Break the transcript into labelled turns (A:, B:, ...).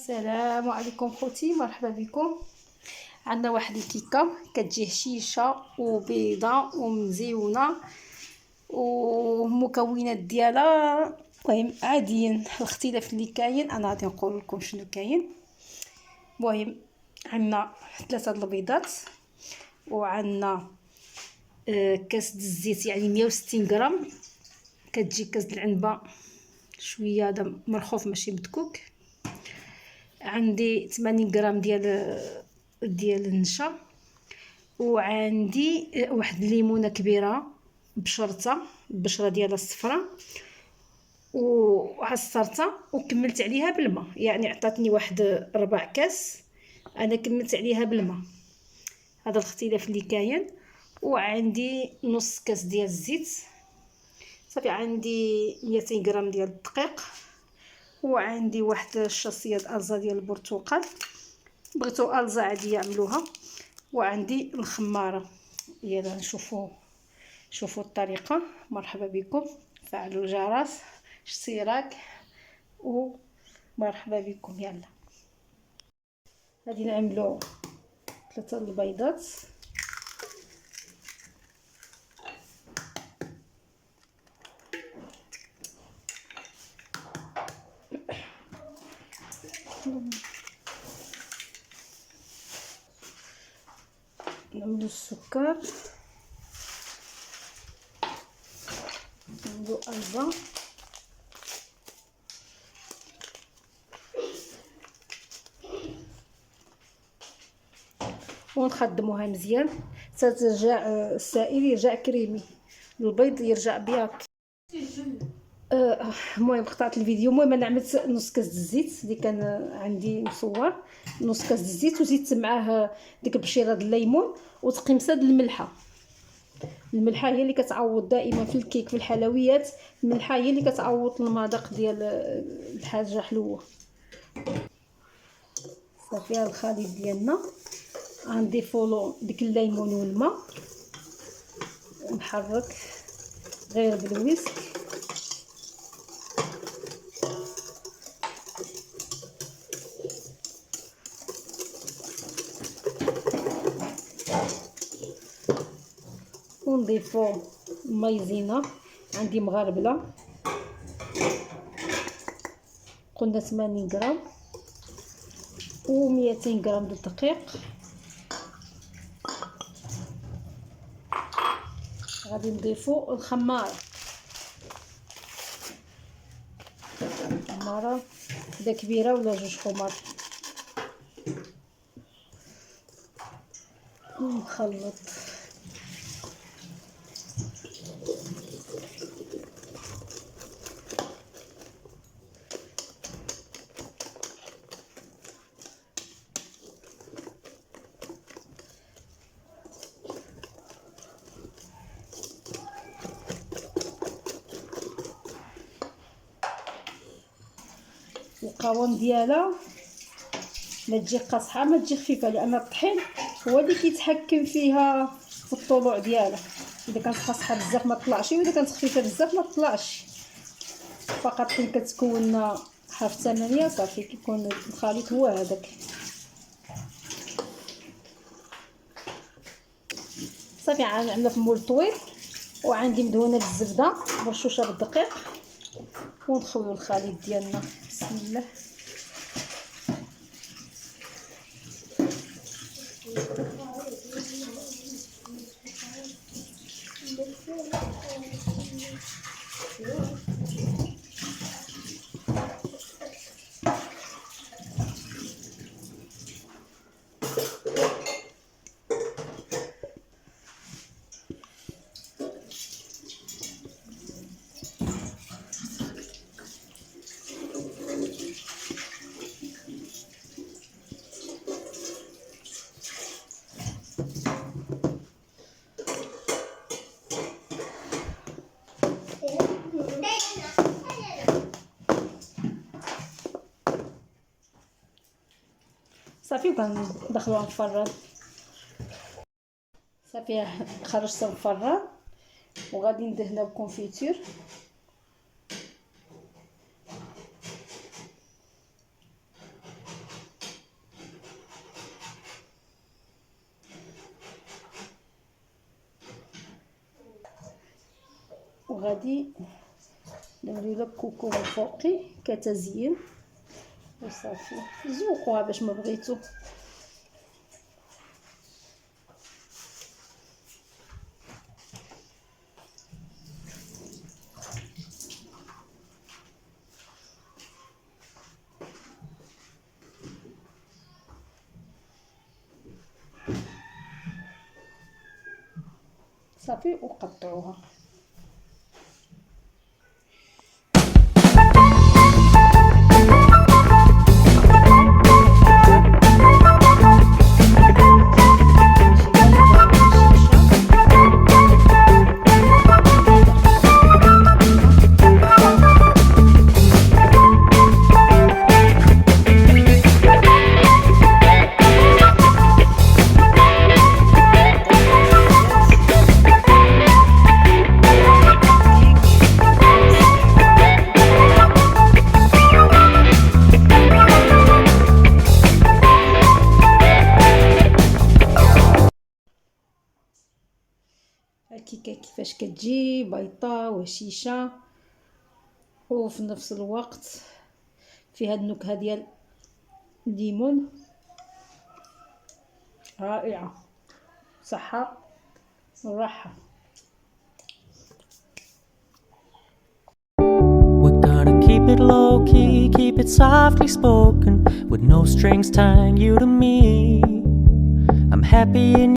A: السلام عليكم خوتي، مرحبا بكم. عندنا واحد الكيكه كتجي هشيشه وبيضه ومزيونه، والمكونات ديالها المهم عاديين. الاختلاف اللي كاين انا غادي نقول لكم شنو كاين. المهم عندنا 3 البيضات، وعندنا كاس د الزيت يعني 160 غرام. كتجي كاس العنبه شويه هذا مرخوف ماشي مدكوك. عندي 80 غرام ديال النشا، وعندي واحد الليمونه كبيره بشرطه البشره ديالها الصفراء وعصرتها وكملت عليها بالماء، يعني عطاتني واحد 4 كاس، انا كملت عليها بالماء. هذا الاختلاف اللي كاين. وعندي نص كاس ديال الزيت صافي. عندي 200 غرام ديال الدقيق، وعندي واحد الشاصيه الزا ديال البرتقال، بغيتو الزا عاديه عملوها. وعندي الخماره. يلا شوفوا الطريقه. مرحبا بكم، فعلوا الجرس، اشتراك ومرحبا بكم. يلا غادي نعملوا 3 البيضات. نعملوا السكر، نعملوا الزا، ونخدموها مزيان حتى ترجع السائل يرجع كريمي، البيض يرجع بيض. المهم قطعت الفيديو. المهم انا عملت نص كاس الزيت اللي كان عندي مصور، نص كاس الزيت، وزيدت معاه ديك البشيره د الليمون وتقيمسه د الملحه. الملحه هي اللي كتعوض دائما في الكيك في الحلويات، الملحه هي اللي كتعوض المذاق ديال الحاجه حلوه. صافي الخليط ديالنا غنضيفوا ديك الليمون والماء ونحرك غير بالويسك. ونضيفوا مايزينا، عندي مغربله قلنا 80 غرام، و200 غرام الدقيق. غادي نضيفوا الخماره اذا كبيره ولا 2 خمار، ونخلط. القوام ديالها ما تجي قاصحه ما تجي خفيفه، لان الطحين هو اللي كيتحكم فيها في الطلوع ديالها. اذا كانت قاصحه بزاف ما تطلعش، واذا كانت خفيفه بزاف ما تطلعش. فقط فين كتكون حرف 8 صافي كيكون الخليط هو هذاك. صافي عامله في مول طويل، وعندي مدهونه بالزبده مرشوشه بالدقيق، ونخويو الخليط ديالنا. بسم الله. صافي وكندخلوها نفران. صافي خرجتها نفران، وغادي ندهنها بكونفيتور. وغادي ندير لك كوكو من فوقي كتزيين وصافي. زوقوها باش ما بغيتو. صافي وقطعوها. الكيكه كيفاش كتجي بيضه وهشيشه وفي نفس الوقت فيها النكهه ديال الليمون رائعه. صحه وراحه.
B: We're gonna keep it low key, keep it softly spoken, with no strings tying you to me. I'm happy in